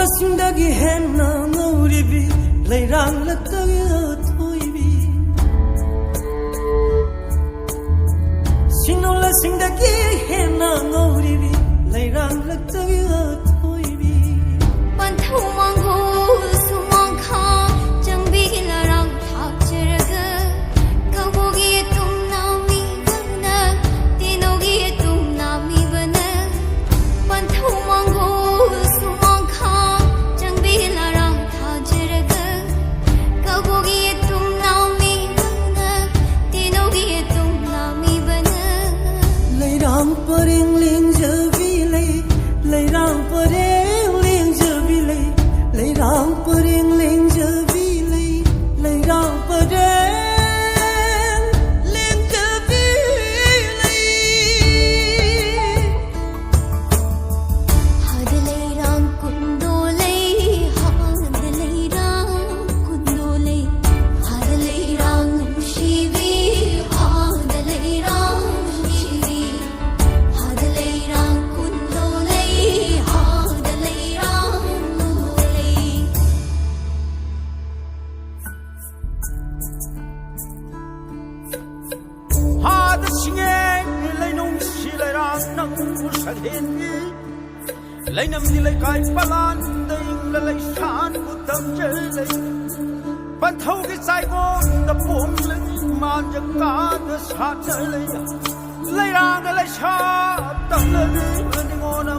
la sindagi henna ngori bi leirang la tagya thoi bi sino la sindagi henna ngori bi leirang la tagya thoi bi ban thau mango sumang kha jang bi la rang tha cheraga kabogi tum na mi bana tinogi tum na mi bana ban thau mango sumang kha jang bi la rang tha cheraga kabogi tum na mi bana tinogi tum na mi bana leirang paring ling javi leirang paring ling javi leirang paring ling javi leirang paring ling javi had leirang kundo lei had leirang kundo lei had leirang shivi had leirang shivi had leirang kundo lei had leirang kundo lei hada singe leinong si leirang nang usadhin ni leinam ni lai kai palan ding la lai san utam chele ban thau ki sai go da pom leng man ja ka da sa chele leirang lai sa tam le ni ngo na